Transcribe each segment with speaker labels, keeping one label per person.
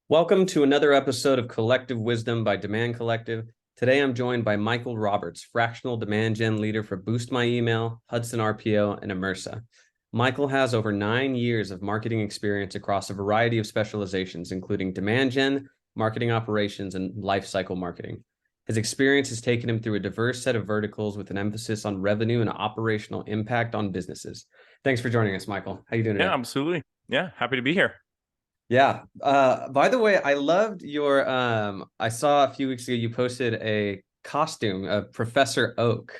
Speaker 1: Welcome to another episode of Collective Wisdom by Demand Collective. Today I'm joined by Michael Roberts, fractional demand gen leader for Boost My Email, Hudson RPO, and Immersa. Michael has over 9 years of marketing experience across a variety of specializations, including demand gen, marketing operations, and lifecycle marketing. His experience has taken him through a diverse set of verticals with an emphasis on revenue and operational impact on businesses. Thanks for joining us, Michael. How are you doing today?
Speaker 2: Yeah, absolutely. Yeah, happy to be here.
Speaker 1: Yeah. By the way, I loved your I saw a few weeks ago you posted a costume of Professor Oak.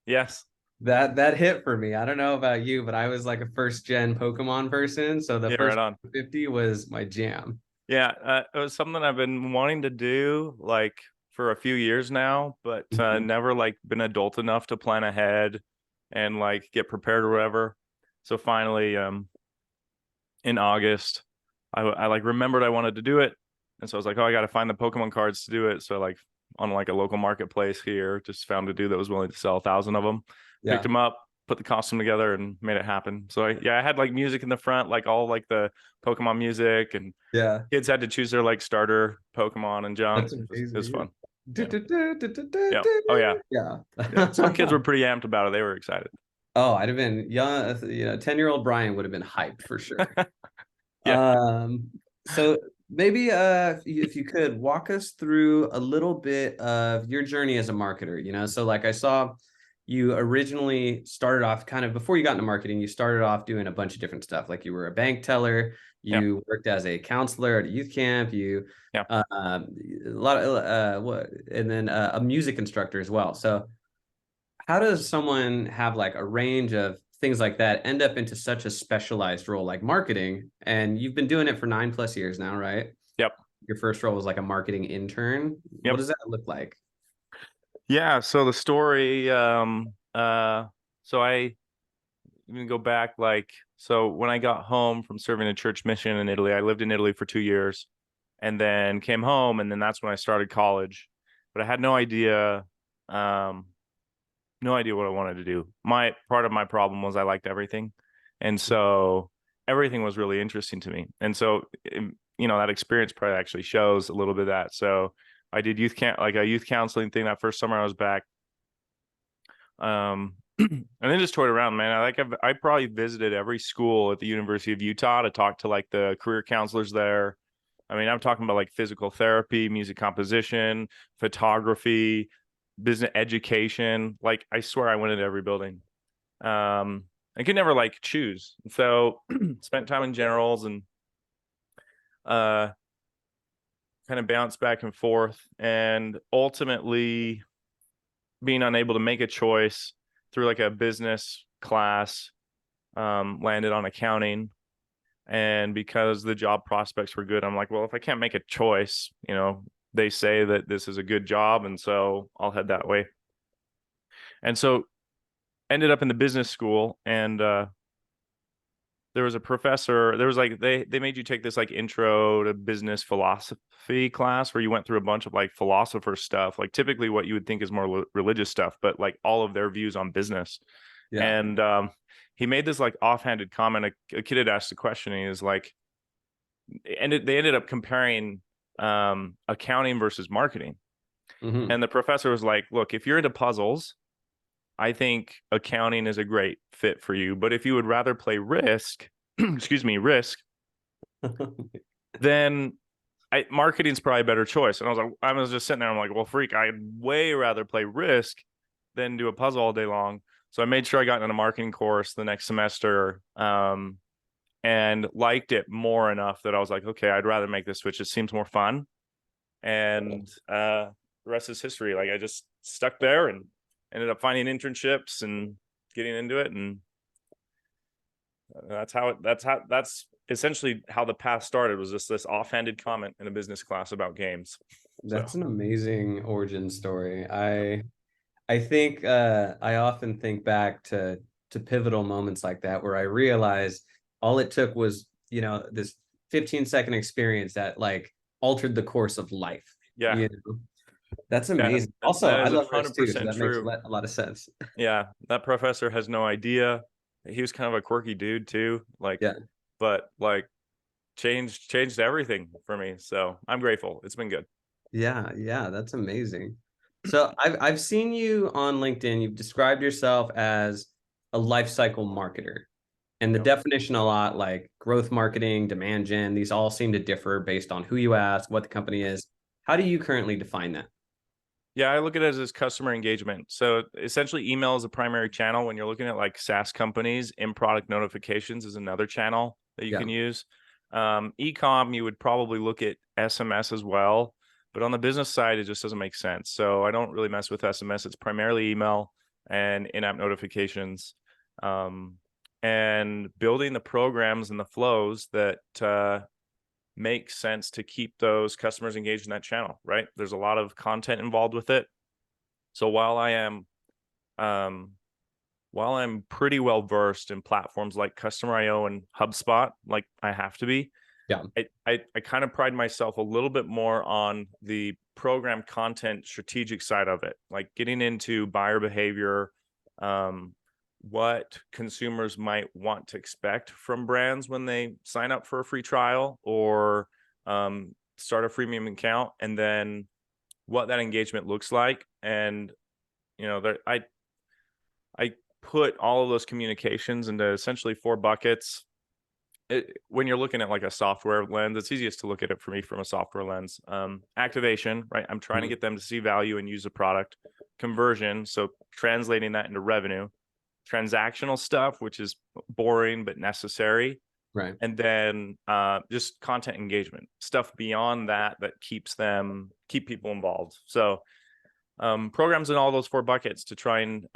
Speaker 2: Yes.
Speaker 1: That hit for me. I don't know about you, but I was like a first gen Pokemon person, so the
Speaker 2: Yeah,
Speaker 1: first
Speaker 2: right on.
Speaker 1: 50 was my jam.
Speaker 2: Yeah, it was something I've been wanting to do like for a few years now, but
Speaker 1: Mhm.
Speaker 2: never like been adult enough to plan ahead and like get prepared or whatever. So finally, in August, I like remembered I wanted to do it, and so I was like, oh, I got to find the Pokemon cards to do it. So like on like a local marketplace here, just found a dude that was willing to sell 1,000 of them, picked
Speaker 1: Yeah.
Speaker 2: him up, put the costume together, and made it happen. So I had like music in the front, like all like the Pokemon music, and
Speaker 1: Yeah.
Speaker 2: kids had to choose their like starter Pokemon and jump.
Speaker 1: That's
Speaker 2: It was
Speaker 1: amazing.
Speaker 2: fun.
Speaker 1: Do,
Speaker 2: Yeah,
Speaker 1: do, do, do, do, do,
Speaker 2: yeah, oh yeah,
Speaker 1: do. Yeah.
Speaker 2: yeah. Some kids were pretty amped about it. They were excited.
Speaker 1: Oh, I'd have been young, 10-year-old Brian would have been hyped for sure.
Speaker 2: Yeah.
Speaker 1: Um, so maybe if you could walk us through a little bit of your journey as a marketer, so like I saw you originally started off kind of before you got into marketing, you started off doing a bunch of different stuff. Like you were a bank teller,
Speaker 2: Yeah.
Speaker 1: you worked as a counselor at a youth camp, you
Speaker 2: Yeah.
Speaker 1: a lot of what, and then a music instructor as well. So how does someone have like a range of things like that end up into such a specialized role like marketing? And you've been doing it for 9+ years now, right?
Speaker 2: Yep.
Speaker 1: Your first role was like a marketing intern. What
Speaker 2: Yep.
Speaker 1: does that look like?
Speaker 2: Yeah. So the story, so I even go back like, so when I got home from serving a church mission in Italy, I lived in Italy for 2 years and then came home, and then that's when I started college. But I had um no idea what I wanted to do. My part of my problem was I liked everything. And so everything was really interesting to me. And so, that experience probably actually shows a little bit of that. So I did like a youth counseling thing that first summer I was back. And then just toyed around, man. I probably visited every school at the University of Utah to talk to like the career counselors there. I mean, I'm talking about like physical therapy, music composition, photography, business education. Like I swear I went into every building. I could never like choose. So spent time in generals and uh kind of bounced back and forth, and ultimately being unable to make a choice through like a business class, landed on accounting. And because the job prospects were good, I'm like, well, if I can't make a choice, they say that this is a good job, and so I'll head that way. And so ended up in the business school, and there was a professor. There was like they made you take this like intro to business philosophy class where you went through a bunch of like philosopher stuff, like typically what you would think is more religious stuff, but like all of their views on business.
Speaker 1: Yeah.
Speaker 2: And he made this like offhanded comment. A kid had asked a question, and he was like, they ended up comparing accounting versus marketing.
Speaker 1: Hmm.
Speaker 2: And the professor was like, look, if you're into puzzles, I think accounting is a great fit for you. But if you would rather play risk, excuse me, risk, then marketing's probably a better choice. And I was just sitting there. I'm like, well, freak, I'd way rather play risk than do a puzzle all day long. So I made sure I got in a marketing course the next semester, and liked it more enough that I was like, okay, I'd rather make this switch. It seems more fun. And the rest is history. Like I just stuck there and ended up finding internships and getting into it, and that's essentially how the path started. Was just this offhanded comment in a business class about games. So
Speaker 1: That's an amazing origin story. I think I often think back to pivotal moments like that where I realized all it took was, this 15-second experience that like altered the course of life.
Speaker 2: yeah,
Speaker 1: You know, that's
Speaker 2: yeah,
Speaker 1: amazing. Also,
Speaker 2: that
Speaker 1: I
Speaker 2: is
Speaker 1: love risk too, so
Speaker 2: 100%
Speaker 1: that makes
Speaker 2: true.
Speaker 1: a lot of sense.
Speaker 2: Yeah, that professor has no idea. He was kind of a quirky dude too, like,
Speaker 1: Yeah.
Speaker 2: but like changed everything for me. So I'm grateful. It's been good.
Speaker 1: Yeah, yeah, that's amazing. So I've seen you on LinkedIn. You've described yourself as a life cycle marketer. And the
Speaker 2: Yep.
Speaker 1: definition a lot like growth marketing, demand gen, these all seem to differ based on who you ask, what the company is. How do you currently define that?
Speaker 2: Yeah, I look at it as commerce engagement. So essentially, email is a primary channel. When you're looking at like SaaS companies, in product notifications is another channel that you
Speaker 1: Yeah.
Speaker 2: can use. E-com, you would probably look at SMS as well, but on the business side, it just doesn't make sense. So I don't really mess with SMS. It's primarily email and in-app notifications, and building the programs and the flows that make sense to keep those customers engaged in that channel. Right? There's a lot of content involved with it. So um, while I'm pretty well versed in platforms like Customer IO and HubSpot, like I have to be,
Speaker 1: Yeah.
Speaker 2: I kind of pride myself a little bit more on the program content strategic side of it, like getting into buyer behavior, what consumers might want to expect from brands when they sign up for a free trial or start a freemium account, and then what that engagement looks like. And I put all of those communications into essentially 4 buckets. When you're looking at like a software lens, it's easiest to look at it for me from a software lens. Activation, right? I'm trying to
Speaker 1: Mhm.
Speaker 2: get them to see value and use the product. Conversion, so translating that into revenue. Transactional stuff, which is boring but necessary.
Speaker 1: Right.
Speaker 2: And then just content engagement, stuff beyond that keep people involved. So programs in all those 4 buckets to try and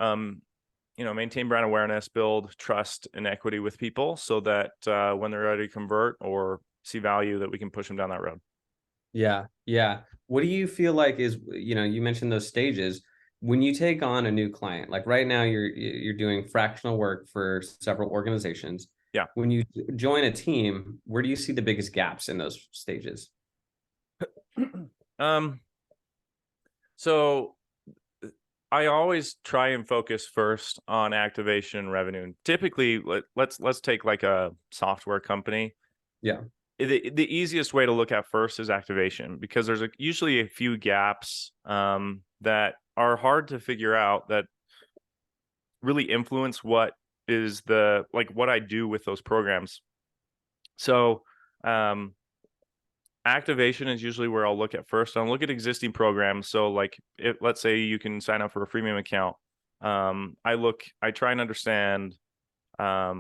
Speaker 2: maintain brand awareness, build trust and equity with people so that when they're ready to convert or see value, that we can push them down that road.
Speaker 1: Yeah. Yeah. What do you feel like is, you mentioned those stages. When you take on a new client, like right now you're doing fractional work for several organizations.
Speaker 2: Yeah.
Speaker 1: When you join a team, where do you see the biggest gaps in those stages?
Speaker 2: um, so I always try and focus first on activation and revenue. And typically, let's take like a software company.
Speaker 1: Yeah.
Speaker 2: The easiest way to look at first is activation, because there's usually a few gaps that are hard to figure out that really influence what I do with those programs. So um, activation is usually where I'll look at first. I'll look at existing programs. So like let's say you can sign up for a freemium account. I try and understand, I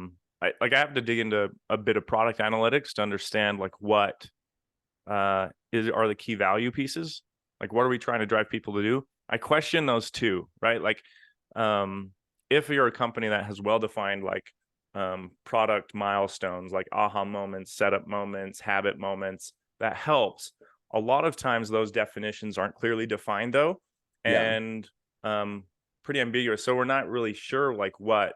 Speaker 2: have to dig into a bit of product analytics to understand like what are the key value pieces. Like what are we trying to drive people to do? I question those too, right? Like if you're a company that has well-defined like product milestones, like aha moments, setup moments, habit moments, that helps. A lot of times those definitions aren't clearly defined though,
Speaker 1: Yeah.
Speaker 2: and pretty ambiguous. So we're not really sure like what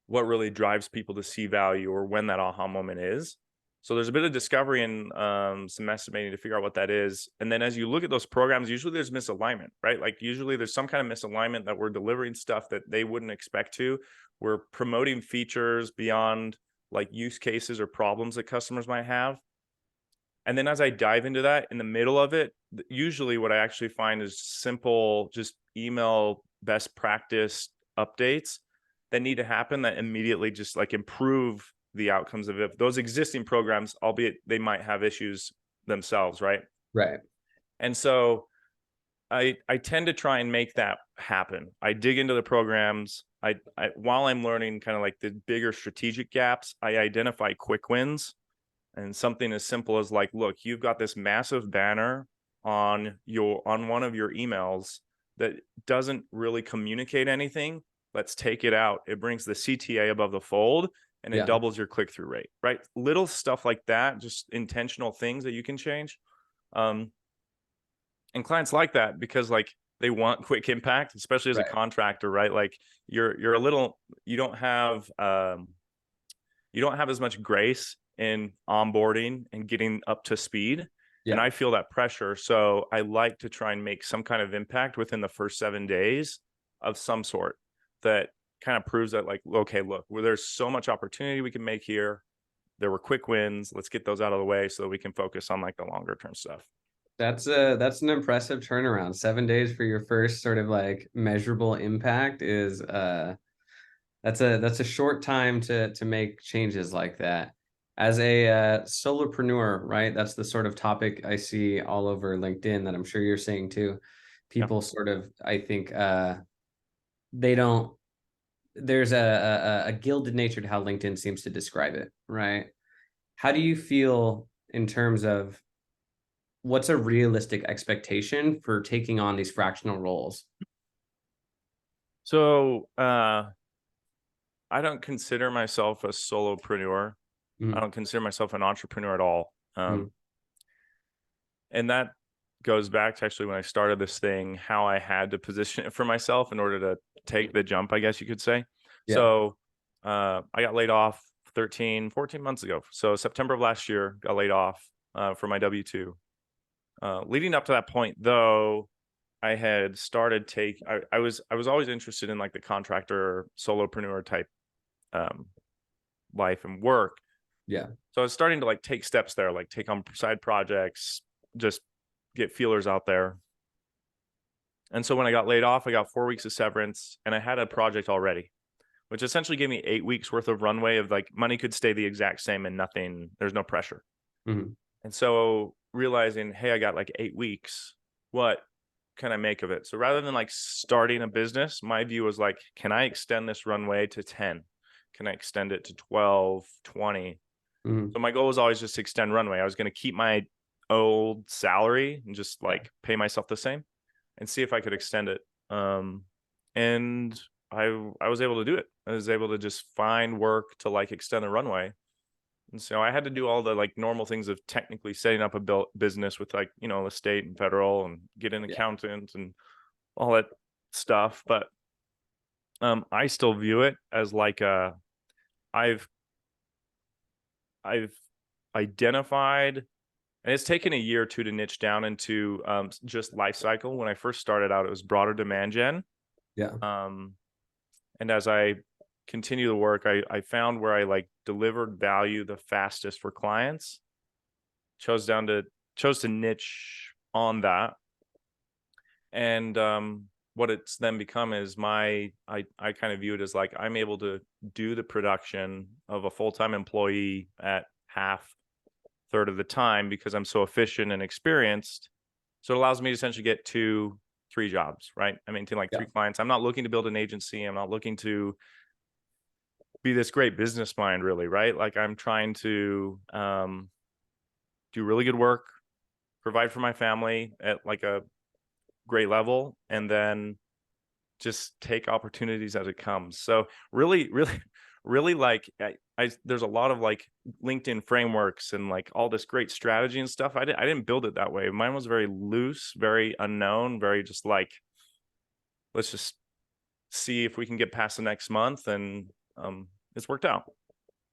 Speaker 2: really drives people to see value or when that aha moment is. So there's a bit of discovery and some estimating to figure out what that is. And then as you look at those programs, usually there's misalignment, right? Like usually there's some kind of misalignment that we're delivering stuff that they wouldn't expect to. We're promoting features beyond like use cases or problems that customers might have. And then as I dive into that in the middle of it, usually what I actually find is simple, just email best practice updates that need to happen that immediately just like improve the outcomes of it. Those existing programs, albeit they might have issues themselves, right?
Speaker 1: Right.
Speaker 2: And so I tend to try and make that happen. I dig into the programs. I while I'm learning kind of like the bigger strategic gaps, I identify quick wins. And something as simple as like, look, you've got this massive banner on one of your emails that doesn't really communicate anything. Let's take it out. It brings the CTA above the fold and it
Speaker 1: Yeah.
Speaker 2: doubles your click-through rate, right? Little stuff like that, just intentional things that you can change. And clients like that because like they want quick impact, especially as a
Speaker 1: Right.
Speaker 2: contractor, right? Like you're a little, you don't have as much grace in onboarding and getting up to speed. And
Speaker 1: Yeah.
Speaker 2: I feel that pressure. So I like to try and make some kind of impact within the first 7 days of some sort that kind of proves that like, okay, look, there's so much opportunity we can make here. there were quick wins. Let's get those out of the way so that we can focus on like the longer term stuff.
Speaker 1: That's an impressive turnaround. 7 days for your first sort of like measurable impact is that's a short time to make changes like that. As a solopreneur, right? That's the sort of topic I see all over LinkedIn that I'm sure you're seeing too.
Speaker 2: Yeah.
Speaker 1: People sort of, I think, they don't. There's a gilded nature to how LinkedIn seems to describe it, right? How do you feel in terms of what's a realistic expectation for taking on these fractional roles?
Speaker 2: So I don't consider myself a solopreneur. I don't consider myself an entrepreneur at all.
Speaker 1: Mm.
Speaker 2: And that goes back to actually when I started this thing, how I had to position it for myself in order to take the jump, I guess you could say.
Speaker 1: Yeah.
Speaker 2: So I got laid off 14 months ago. So September of last year, got laid off for my W-2. Leading up to that point, though, I had started I was always interested in like the contractor solopreneur type life and work.
Speaker 1: Yeah.
Speaker 2: So I was starting to like take steps there, like take on side projects, just get feelers out there. And so when I got laid off, I got 4 weeks of severance and I had a project already, which essentially gave me 8 weeks worth of runway of like money could stay the exact same and nothing, there's no pressure.
Speaker 1: Mm-hmm.
Speaker 2: And so realizing, hey, I got like 8 weeks, what can I make of it? So rather than like starting a business, my view was like, can I extend this runway to 10? Can I extend it to 12, 20?
Speaker 1: Mm-hmm.
Speaker 2: So my goal was always just to extend runway. I was going to keep my old salary and just like pay myself the same and see if I could extend it. And I was able to do it. I was able to just find work to like extend the runway. And so I had to do all the like normal things of technically setting up a business with like, the state and federal and get an accountant and all that stuff. But I still view it as like I've identified, and it's taken a year or two to niche down into just Lifecycle. When I first started out, it was broader demand gen.
Speaker 1: Yeah.
Speaker 2: And as I continue the work, I found where I like delivered value the fastest for clients. Chose to niche on that. And what it's then become is I kind of view it as like I'm able to do the production of a full-time employee at third of the time because I'm so efficient and experienced. So it allows me to essentially get 2-3 jobs, right? I maintain like 3 clients. I'm not looking to build an agency. I'm not looking to be this great business mind, really, right? Like I'm trying to do really good work, provide for my family at like a great level, and then just take opportunities as it comes. So really like there's a lot of like LinkedIn frameworks and like all this great strategy and stuff. I didn't build it that way. Mine was very loose, very unknown, very just like, let's just see if we can get past the next month. And it's worked out.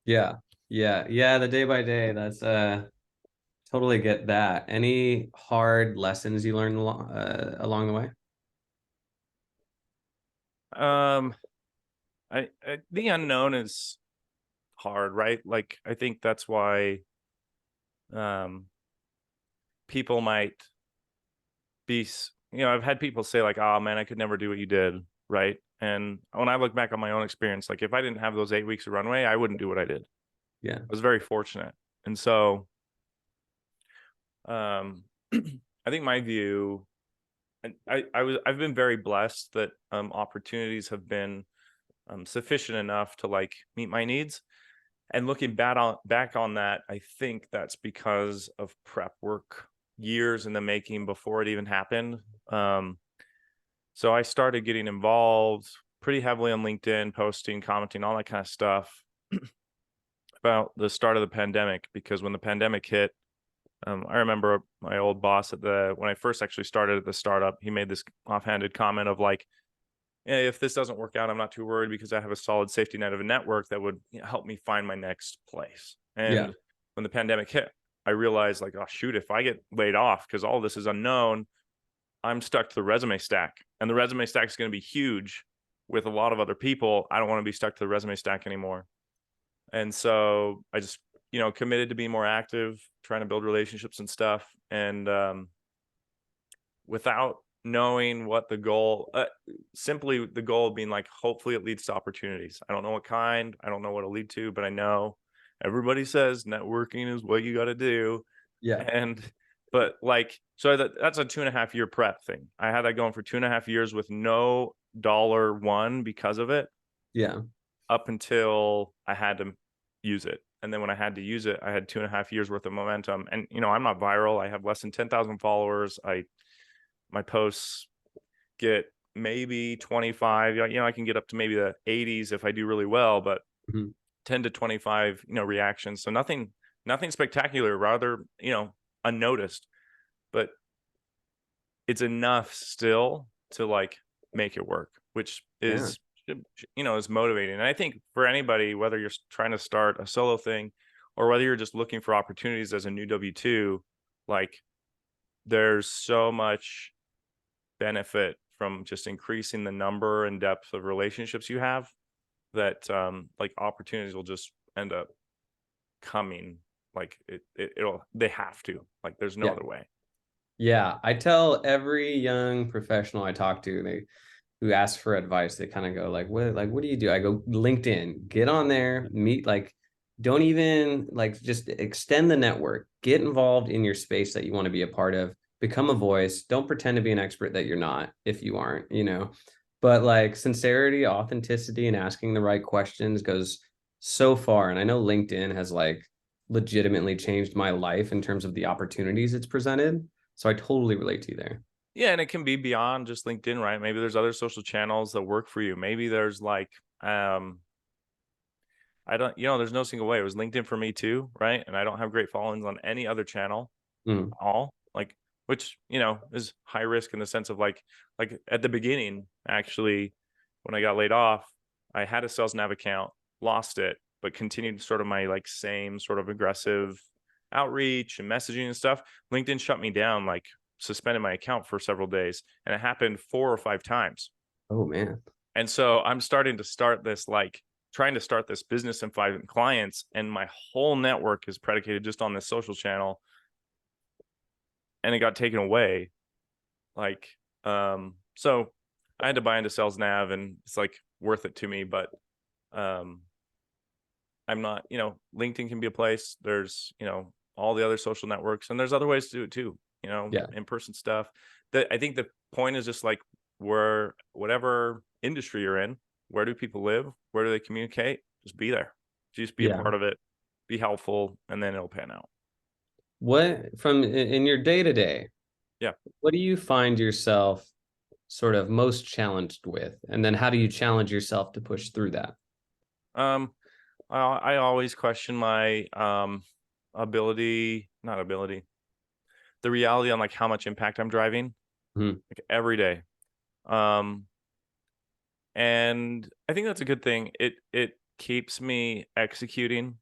Speaker 1: Yeah. The day by day, that's totally get that. Any hard lessons you learned along the way?
Speaker 2: The unknown is hard, right? Like I think that's why people might be, I've had people say like, oh man, I could never do what you did, right? And when I look back on my own experience, like if I didn't have those 8 weeks of runway, I wouldn't do what I did.
Speaker 1: Yeah.
Speaker 2: I was very fortunate. And so I think my view, and I've been very blessed that opportunities have been sufficient enough to like meet my needs. And looking back on that, I think that's because of prep work, years in the making before it even happened. So I started getting involved pretty heavily on LinkedIn, posting, commenting, all that kind of stuff about the start of the pandemic, because when the pandemic hit, I remember my old boss when I first actually started at the startup, he made this offhanded comment of like, if this doesn't work out, I'm not too worried because I have a solid safety net of a network that would help me find my next place. And when the pandemic hit, I realized like, oh shoot, if I get laid off because all this is unknown, I'm stuck to the resume stack, and the resume stack is going to be huge with a lot of other people. I don't want to be stuck to the resume stack anymore. And so I just, committed to being more active, trying to build relationships and stuff. And without knowing what the goal, simply the goal being like, hopefully it leads to opportunities. I don't know what kind, I don't know what it'll lead to, but I know everybody says networking is what you got to do.
Speaker 1: Yeah.
Speaker 2: And, but like, so that's a 2.5 year prep thing. I had that going for 2.5 years with no dollar one because of it.
Speaker 1: Yeah.
Speaker 2: Up until I had to use it. And then when I had to use it, I had 2.5 years worth of momentum. And, I'm not viral. I have less than 10,000 followers. My posts get maybe 25, I can get up to maybe the 80s if I do really well, but 10 to 25, reactions. So nothing spectacular, rather, unnoticed, but it's enough still to like make it work, which is, is motivating. And I think for anybody, whether you're trying to start a solo thing or whether you're just looking for opportunities as a new W2, like there's so much benefit from just increasing the number and depth of relationships you have that like opportunities will just end up coming. Like they have to, like there's no other way.
Speaker 1: Yeah, I tell every young professional I talk to, who ask for advice, they kind of go what do you do? I go, LinkedIn, get on there, meet, like, don't even like, just extend the network, get involved in your space that you want to be a part of, become a voice. Don't pretend to be an expert that you're not, if you aren't, but like sincerity, authenticity, and asking the right questions goes so far. And I know LinkedIn has like legitimately changed my life in terms of the opportunities it's presented. So I totally relate to you there.
Speaker 2: Yeah, and it can be beyond just LinkedIn, right? Maybe there's other social channels that work for you. Maybe there's like I don't, there's no single way. It was LinkedIn for me too, right? And I don't have great followings on any other channel at all. Like, which, is high risk in the sense of like at the beginning, actually, when I got laid off, I had a sales nav account, lost it, but continued sort of my like same sort of aggressive outreach and messaging and stuff. LinkedIn shut me down, like suspended my account for several days, and it happened 4 or 5 times.
Speaker 1: Oh man.
Speaker 2: And so I'm trying to start this business and find clients, and my whole network is predicated just on this social channel, and it got taken away. Like, so I had to buy into Sales Nav, and it's like worth it to me, but I'm not, LinkedIn can be a place. There's, all the other social networks, and there's other ways to do it too, in-person stuff. That I think the point is just like, where whatever industry you're in, where do people live? Where do they communicate? Just be there. Just be a part of it. Be helpful, and then it'll pan out.
Speaker 1: What from in your day to day?
Speaker 2: Yeah.
Speaker 1: What do you find yourself sort of most challenged with, and then how do you challenge yourself to push through that?
Speaker 2: I always question my not ability, the reality on like how much impact I'm driving, like every day. And I think that's a good thing. It keeps me executing.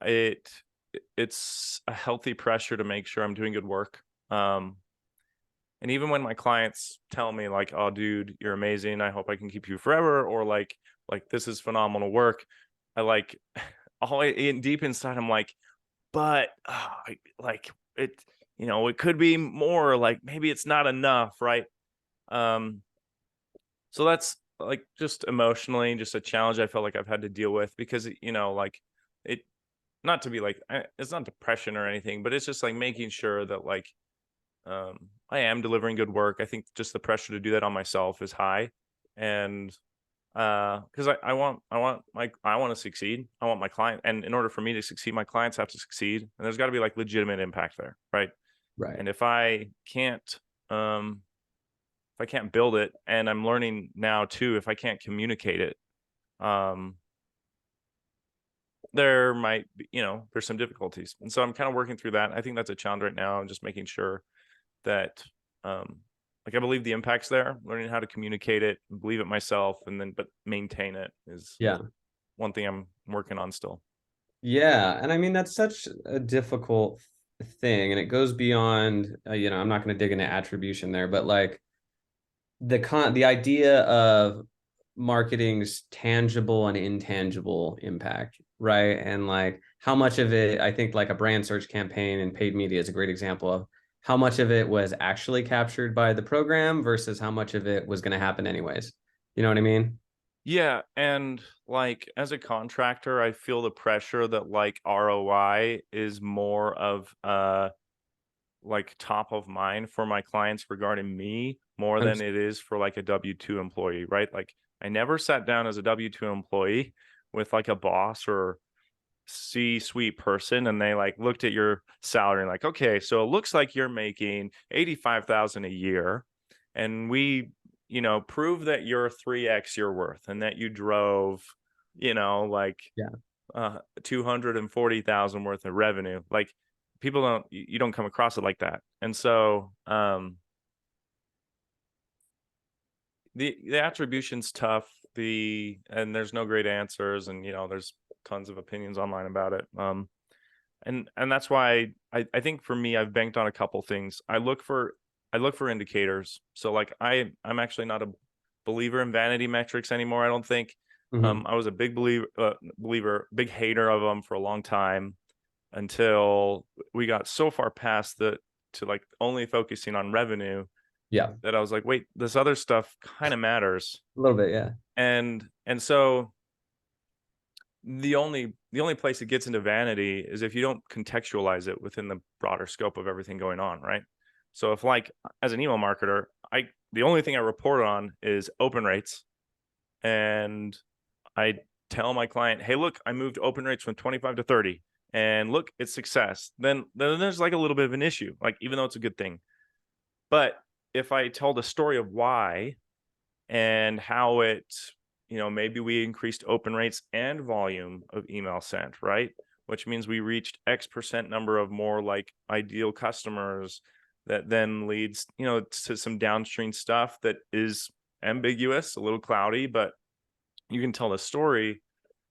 Speaker 2: It's a healthy pressure to make sure I'm doing good work. And even when my clients tell me like, "Oh, dude, you're amazing. I hope I can keep you forever," or like this is phenomenal work, I like all in deep inside, I'm like, but like it, it could be more. Like maybe it's not enough, right? So that's like just emotionally, just a challenge I felt like I've had to deal with, because like it, not to be like, it's not depression or anything, but it's just like making sure that like I am delivering good work. I think just the pressure to do that on myself is high, and because I want to succeed. I want my client, and in order for me to succeed, my clients have to succeed, and there's got to be like legitimate impact there, right?
Speaker 1: Right.
Speaker 2: And if I can't build it, and I'm learning now too, if I can't communicate it, there might be, there's some difficulties. And so I'm kind of working through that. I think that's a challenge right now. I'm just making sure that like I believe the impact's there, learning how to communicate it, believe it myself, and then but maintain it is one thing I'm working on still.
Speaker 1: Yeah, and I mean that's such a difficult thing, and it goes beyond I'm not going to dig into attribution there, but like the idea of marketing's tangible and intangible impact, right? And like how much of it, I think like a brand search campaign and paid media is a great example of how much of it was actually captured by the program versus how much of it was going to happen anyways. You know what I mean?
Speaker 2: Yeah, and like as a contractor, I feel the pressure that like ROI is more of like top of mind for my clients regarding me more than it is for like a W-2 employee, right? Like I never sat down as a W-2 employee with like a boss or C-suite person and they like looked at your salary and like, okay, so it looks like you're making 85,000 a year and we, prove that you're 3x your worth and that you drove, like
Speaker 1: Yeah.
Speaker 2: 240,000 worth of revenue. Like people don't, you don't come across it like that. And so the attribution's tough. And there's no great answers, and there's tons of opinions online about it. And that's why I think for me, I've banked on a couple things. I look for indicators. So like I'm actually not a believer in vanity metrics anymore. I don't think.
Speaker 1: Mhm.
Speaker 2: I was a big big hater of them for a long time until we got so far past to like only focusing on revenue
Speaker 1: Yeah.
Speaker 2: that I was like, wait, this other stuff kind of matters.
Speaker 1: A little bit. Yeah.
Speaker 2: And so the only place it gets into vanity is if you don't contextualize it within the broader scope of everything going on, right? So if like as an email marketer, the only thing I report on is open rates, and I tell my client, hey, look, I moved open rates from 25 to 30, and look, it's success. Then there's like a little bit of an issue, like even though it's a good thing. But if I tell the story of why and how it, maybe we increased open rates and volume of email sent, right? Which means we reached X% number of more like ideal customers that then leads, to some downstream stuff that is ambiguous, a little cloudy, but you can tell the story,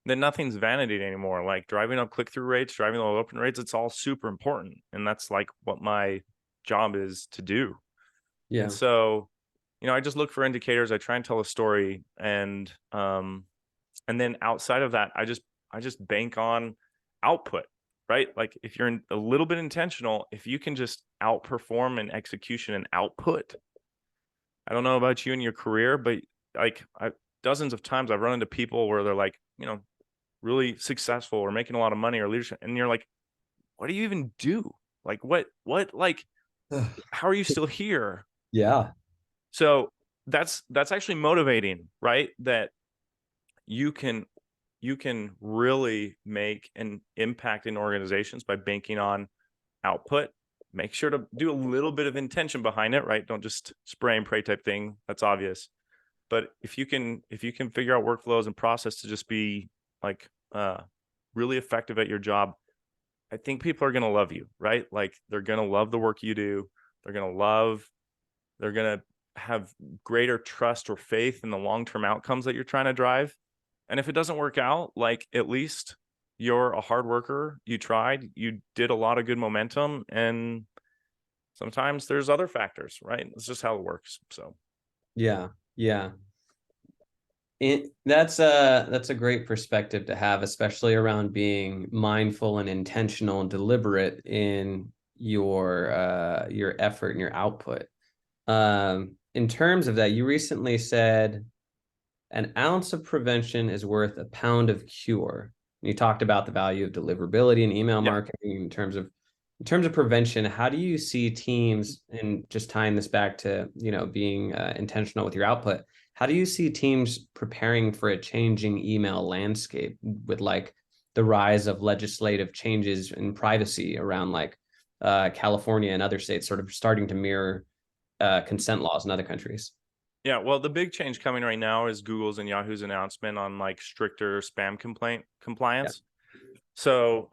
Speaker 2: then nothing's vanity anymore. Like driving up click-through rates, driving low open rates, it's all super important. And that's like what my job is to do. And
Speaker 1: Yeah.
Speaker 2: so, I just look for indicators. I try and tell a story, and then outside of that, I just bank on output, right? Like if you're a little bit intentional, if you can just outperform in execution and output. I don't know about you in your career, but like dozens of times I've run into people where they're like, really successful or making a lot of money or leadership, and you're like, what do you even do? Like what like how are you still here?
Speaker 1: Yeah.
Speaker 2: So that's actually motivating, right? That you can really make an impact in organizations by banking on output. Make sure to do a little bit of intention behind it, right? Don't just spray and pray type thing. That's obvious. But if you can figure out workflows and process to just be like really effective at your job, I think people are going to love you, right? Like they're going to love the work you do. They're going to have greater trust or faith in the long-term outcomes that you're trying to drive. And if it doesn't work out, like at least you're a hard worker. You tried, you did a lot of good momentum, and sometimes there's other factors, right? It's just how it works. So
Speaker 1: Yeah. Yeah. That's a great perspective to have, especially around being mindful and intentional and deliberate in your effort and your output. In terms of that, you recently said an ounce of prevention is worth a pound of cure. You talked about the value of deliverability in email
Speaker 2: yeah.
Speaker 1: marketing in terms of prevention. How do you see teams, and just tying this back to being intentional with your output, how do you see teams preparing for a changing email landscape with like the rise of legislative changes in privacy around like California and other states sort of starting to mirror consent laws in other countries?
Speaker 2: Yeah, well, the big change coming right now is Google's and Yahoo's announcement on like stricter spam
Speaker 1: Yeah.
Speaker 2: compliance. So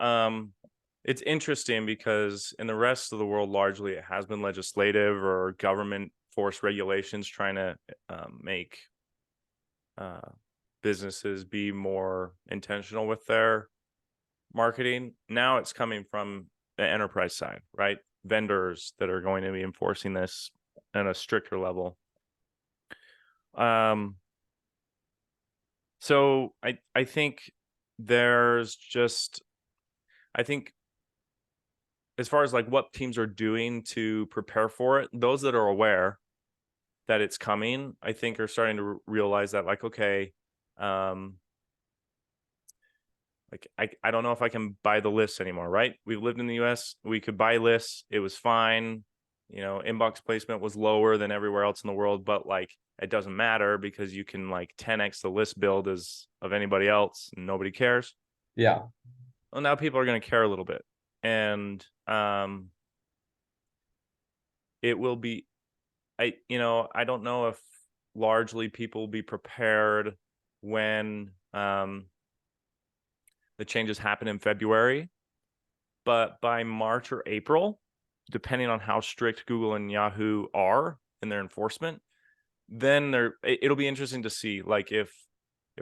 Speaker 2: it's interesting because in the rest of the world, largely it has been legislative or government force regulations trying to make businesses be more intentional with their marketing. Now it's coming from the enterprise side, right? Vendors that are going to be enforcing this at a stricter level. So I think there's just I think as far as like what teams are doing to prepare for it, those that are aware that it's coming, I think are starting to realize that like, okay, um, like I don't know if I can buy the lists anymore, right? We've lived in the US, we could buy lists, it was fine. You know, inbox placement was lower than everywhere else in the world, but like it doesn't matter because you can like 10x the list build as of anybody else and nobody cares.
Speaker 1: Yeah.
Speaker 2: Well, now people are going to care a little bit. And it will be I don't know if largely people will be prepared when the changes happen in February, but by March or April, depending on how strict Google and Yahoo are in their enforcement, then it'll be interesting to see like if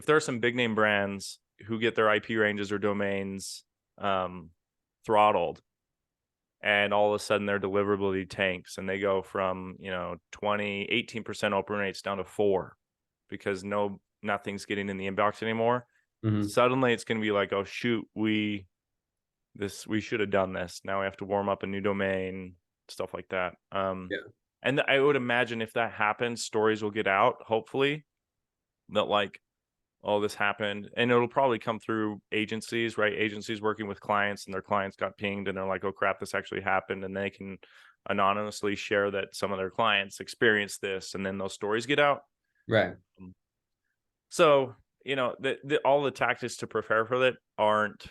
Speaker 2: there are some big name brands who get their IP ranges or domains throttled, and all of a sudden their deliverability tanks and they go from 18% open rates down to 4 because nothing's getting in the inbox anymore.
Speaker 1: Mhm.
Speaker 2: Suddenly it's going to be like, oh shoot, we should have done this. Now we have to warm up a new domain, stuff like that.
Speaker 1: Yeah.
Speaker 2: And I would imagine if that happens, stories will get out, hopefully, that like, oh, this happened. And it'll probably come through agencies, right? Agencies working with clients, and their clients got pinged and they're like, oh crap, this actually happened. And they can anonymously share that some of their clients experienced this, and then those stories get out.
Speaker 1: Right.
Speaker 2: So, all the tactics to prepare for that aren't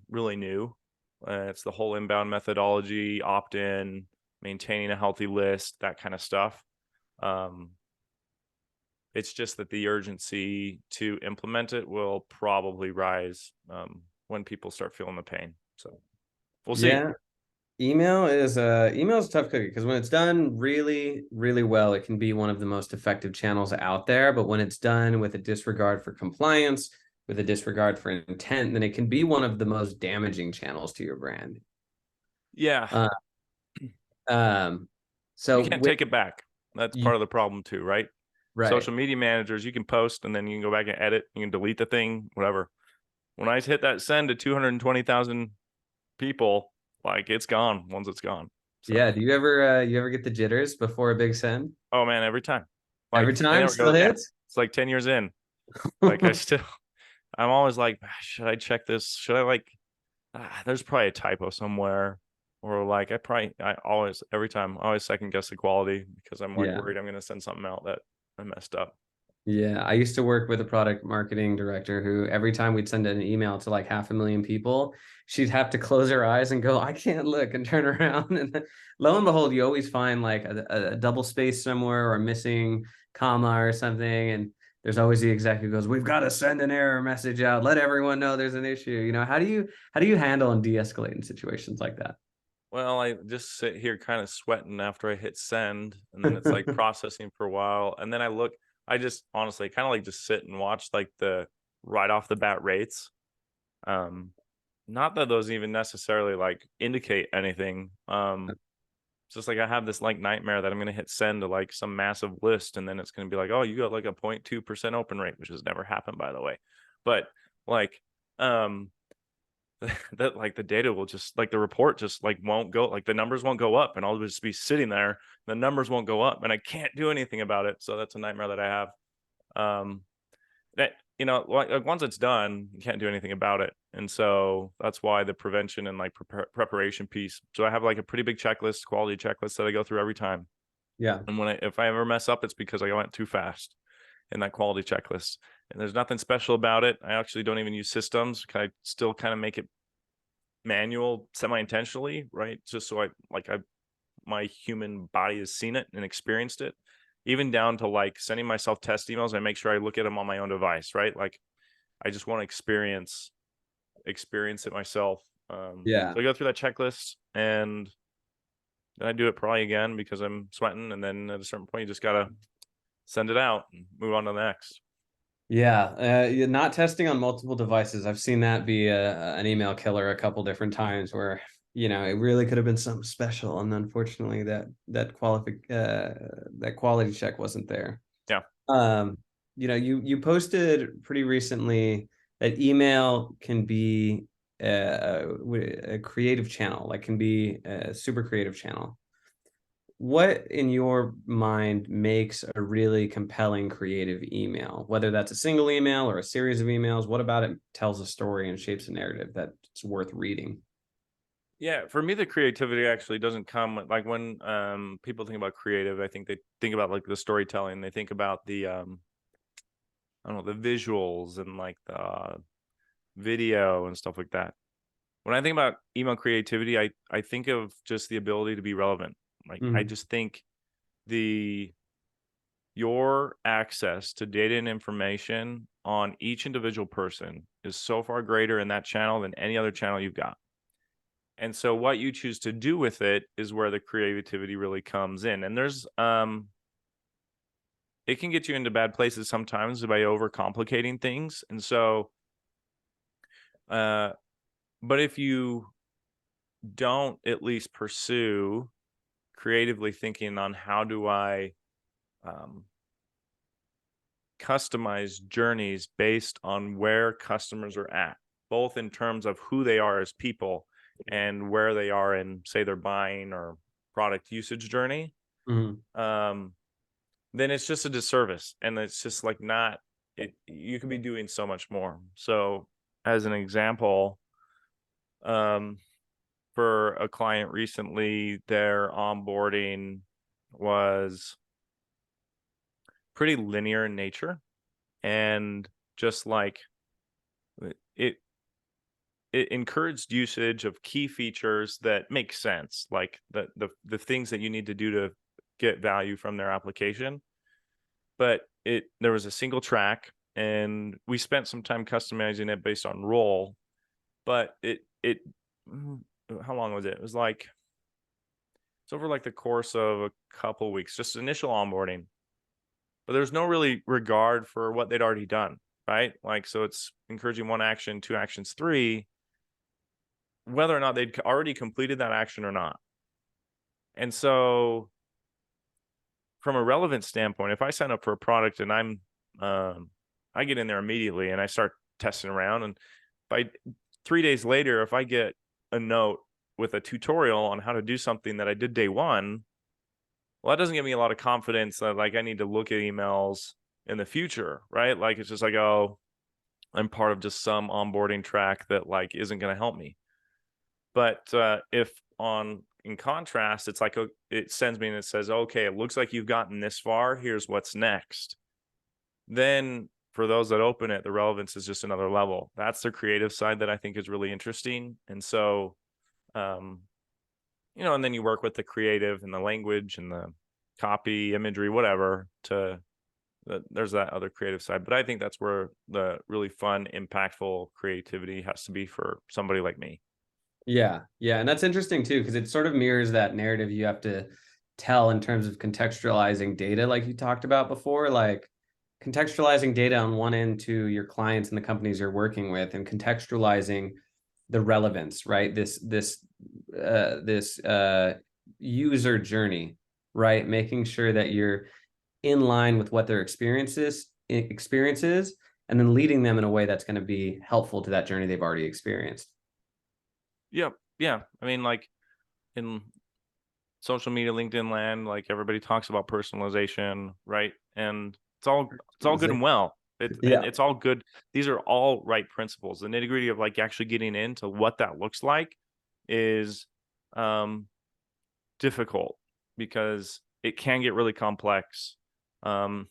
Speaker 2: really new. It's the whole inbound methodology, opt-in, maintaining a healthy list, that kind of stuff. It's just that the urgency to implement it will probably rise when people start feeling the pain. So we'll see.
Speaker 1: Yeah. Email is a tough cookie because when it's done really, really well, it can be one of the most effective channels out there. But when it's done with a disregard for compliance, with a disregard for intent, then it can be one of the most damaging channels to your brand.
Speaker 2: Yeah.
Speaker 1: Uh, so
Speaker 2: You can't take it back. That's
Speaker 1: you,
Speaker 2: part of the problem too, right?
Speaker 1: right.
Speaker 2: Social media managers, you can post and then you can go back and edit. You can delete the thing, whatever. When I hit that send to 220,000 people, like it's gone once it's gone. So.
Speaker 1: Yeah. Do you ever get the jitters before a big send?
Speaker 2: Oh man, every time.
Speaker 1: Every
Speaker 2: Like I
Speaker 1: time
Speaker 2: never
Speaker 1: still
Speaker 2: go. Yeah,
Speaker 1: hits?
Speaker 2: it's like 10 years in. Like I'm always like, should I check this? Should I like? There's probably a typo somewhere, or like I always every time I always second guess the quality because I'm like
Speaker 1: Yeah.
Speaker 2: worried I'm gonna send something out that I messed up.
Speaker 1: Yeah, I used to work with a product marketing director who every time we'd send an email to like 500,000 people, she'd have to close her eyes and go, I can't look, and turn around. And lo and behold, you always find like a double space somewhere or a missing comma or something. And there's always the exec who goes, we've got to send an error message out, let everyone know there's an issue. How do you handle and de-escalate in situations like that?
Speaker 2: Well, I just sit here kind of sweating after I hit send, and then it's like processing for a while, and then I just honestly kind of like just sit and watch like the right off the bat rates. Not that those even necessarily like indicate anything. It's just like I have this like nightmare that I'm gonna hit send to like some massive list, and then it's gonna be like, oh, you got like a 0.2% open rate, which has never happened, by the way. But like, that like the data will just like the report just like won't go, like the numbers won't go up, and I'll just be sitting there, the numbers won't go up, and I can't do anything about it. So that's a nightmare that I have. That like once it's done, you can't do anything about it, and so that's why the prevention and like preparation piece. So I have like a pretty big checklist, quality checklist that I go through every time.
Speaker 1: Yeah.
Speaker 2: And if I ever mess up, it's because I went too fast in that quality checklist. And there's nothing special about it. I actually don't even use systems. I still kind of make it manual semi-intentionally, right? Just so my human body has seen it and experienced it. Even down to like sending myself test emails, I make sure I look at them on my own device, right? Like I just want to experience it myself.
Speaker 1: Yeah.
Speaker 2: So I go through that checklist, and then I do it probably again because I'm sweating, and then at a certain point you just gotta send it out and move on to the next.
Speaker 1: Yeah, not testing on multiple devices. I've seen that be an email killer a couple different times where, it really could have been something special. And unfortunately that quality check wasn't there.
Speaker 2: Yeah.
Speaker 1: Um, you posted pretty recently that email can be a creative channel, like can be a super creative channel. What in your mind makes a really compelling creative email, whether that's a single email or a series of emails? What about it tells a story and shapes a narrative that's worth reading?
Speaker 2: Yeah, for me, the creativity actually doesn't come like when people think about creative. I think they think about like the storytelling. They think about the I don't know, the visuals and like the video and stuff like that. When I think about email creativity, I think of just the ability to be relevant. Like I
Speaker 1: Mm-hmm.
Speaker 2: just think the your access to data and information on each individual person is so far greater in that channel than any other channel you've got. And so what you choose to do with it is where the creativity really comes in. And there's it can get you into bad places sometimes by overcomplicating things. And so but if you don't at least pursue creatively thinking on how do I um, customize journeys based on where customers are at, both in terms of who they are as people and where they are in, say, their buying or product usage journey,
Speaker 1: Mm-hmm.
Speaker 2: then it's just a disservice. And it's just like not, you could be doing so much more. So, as an example, um, for a client recently, their onboarding was pretty linear in nature and just like it it encouraged usage of key features that make sense, like the things that you need to do to get value from their application. But there was a single track, and we spent some time customizing it based on role. But how long was it? It was like it's over like the course of a couple weeks, just initial onboarding. But there's no really regard for what they'd already done, right? Like so, it's encouraging one action, two actions, three, whether or not they'd already completed that action or not. And so, from a relevant standpoint, if I sign up for a product and I get in there immediately and I start testing around, and by 3 days later, if I get a note with a tutorial on how to do something that I did day one, well, that doesn't give me a lot of confidence that like I need to look at emails in the future, right? Like it's just like, oh, I'm part of just some onboarding track that like isn't going to help me. But if on in contrast, it's like it sends me and it says, okay, it looks like you've gotten this far. Here's what's next. Then for those that open it, the relevance is just another level. That's the creative side that I think is really interesting. And so, um, and then you work with the creative and the language and the copy, imagery, whatever. There's that other creative side. But I think that's where the really fun, impactful creativity has to be for somebody like me.
Speaker 1: Yeah, yeah, and that's interesting too because it sort of mirrors that narrative you have to tell in terms of contextualizing data, like you talked about before, like contextualizing data on one end to your clients and the companies you're working with, and contextualizing the relevance, right? This user journey, right? Making sure that you're in line with what their experiences, and then leading them in a way that's going to be helpful to that journey they've already experienced.
Speaker 2: Yeah, yeah. I mean, like in social media, LinkedIn land, like everybody talks about personalization, right? And it's all good and well.
Speaker 1: Yeah.
Speaker 2: It's all good. These are all right principles. The nitty gritty of like actually getting into what that looks like is um difficult because it can get really complex. Um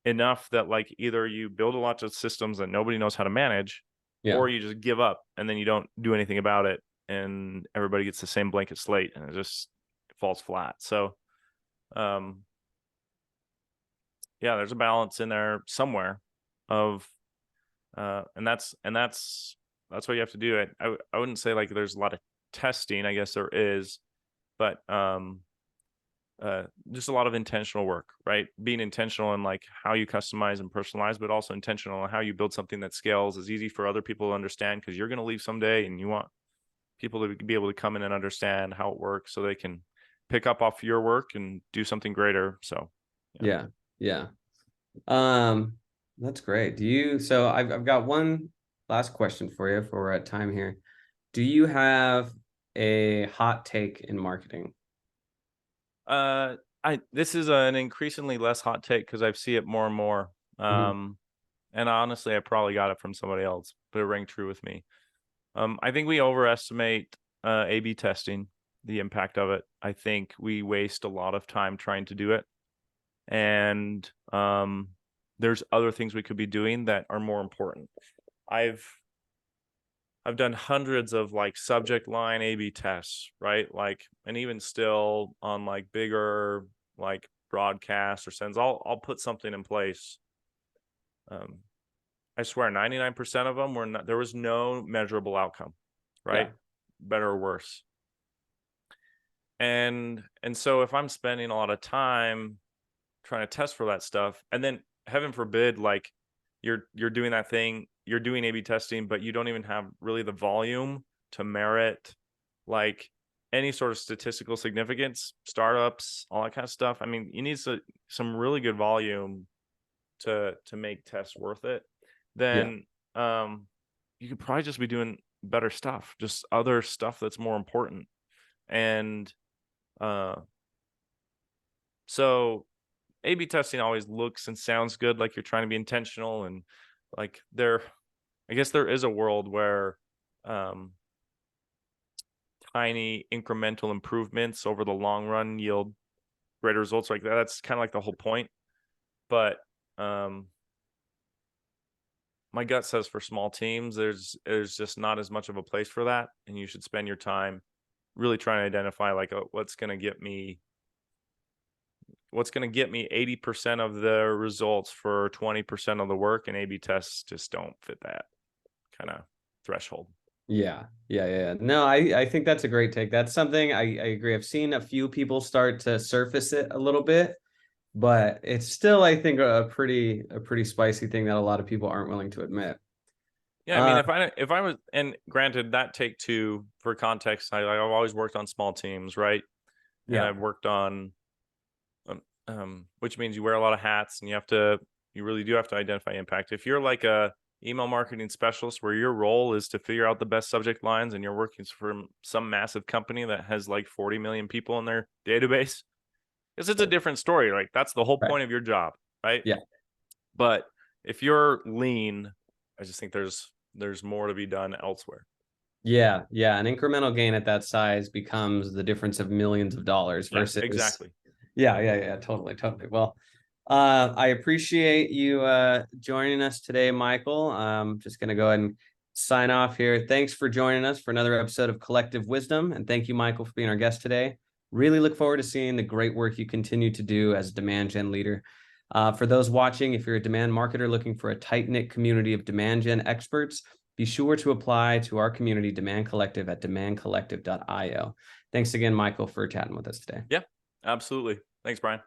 Speaker 2: Enough that like either you build a lot of systems that nobody knows how to manage,
Speaker 1: Yeah.
Speaker 2: or you just give up and then you don't do anything about it and everybody gets the same blanket slate and it just falls flat. So um yeah, there's a balance in there somewhere of and that's what you have to do. I wouldn't say like there's a lot of testing, I guess there is, but just a lot of intentional work, right? Being intentional in like how you customize and personalize, but also intentional in how you build something that scales, is easy for other people to understand, because you're going to leave someday and you want people to be able to come in and understand how it works so they can pick up off your work and do something greater. So
Speaker 1: Yeah. Yeah. Um, that's great. So I've got one last question for you for we're at time here. Do you have a hot take in marketing?
Speaker 2: Uh, this is an increasingly less hot take because I see it more and more.
Speaker 1: Mhm.
Speaker 2: And honestly, I probably got it from somebody else, but it rang true with me. I think we overestimate A/B testing, the impact of it. I think we waste a lot of time trying to do it, and there's other things we could be doing that are more important. I've I've done hundreds of like subject line A/B tests, right? Like, and even still on like bigger like broadcasts or sends, I'll put something in place. Um, I swear, 99% of them were not. There was no measurable outcome,
Speaker 1: Yeah.
Speaker 2: right? Better or worse. And so if I'm spending a lot of time trying to test for that stuff, and then heaven forbid, like you're doing that thing, you're doing A/B testing, but you don't even have really the volume to merit like any sort of statistical significance, startups, all that kind of stuff. I mean, you need some really good volume to make tests worth it.
Speaker 1: Yeah.
Speaker 2: Then you could probably just be doing better stuff, just other stuff that's more important. And uh so A/B testing always looks and sounds good, like you're trying to be intentional, and like I guess there is a world where um, tiny incremental improvements over the long run yield greater results like that. That's kind of like the whole point. But um, my gut says for small teams, there's just not as much of a place for that, and you should spend your time really trying to identify like what's going to get me 80% of the results for 20% of the work, and A/B tests just don't fit that kind of threshold.
Speaker 1: Yeah. No, I think that's a great take. That's something I agree. I've seen a few people start to surface it a little bit, but it's still, I think, a pretty spicy thing that a lot of people aren't willing to admit.
Speaker 2: Yeah, I mean,
Speaker 1: Uh,
Speaker 2: if I was, and granted, that take two for context, I've always worked on small teams, right? And
Speaker 1: yeah,
Speaker 2: I've worked on, which means you wear a lot of hats, and you really do have to identify impact. If you're like a email marketing specialist where your role is to figure out the best subject lines, and you're working for some massive company that has like 40 million people in their database, because it's a different story. Like that's the whole
Speaker 1: right.
Speaker 2: point of your job, right?
Speaker 1: Yeah.
Speaker 2: But if you're lean, I just think there's more to be done elsewhere.
Speaker 1: Yeah. An incremental gain at that size becomes the difference of millions of dollars
Speaker 2: Yeah,
Speaker 1: versus,
Speaker 2: exactly.
Speaker 1: yeah. Totally. Well, I appreciate you joining us today, Michael. Just gonna go ahead and sign off here. Thanks for joining us for another episode of Collective Wisdom, and thank you, Michael, for being our guest today. Really look forward to seeing the great work you continue to do as a demand gen leader. For those watching, if you're a demand marketer looking for a tight-knit community of demand gen experts, be sure to apply to our community, Demand Collective, at demandcollective.io. Thanks again, Michael, for chatting with us today.
Speaker 2: Yeah, absolutely. Thanks, Brian.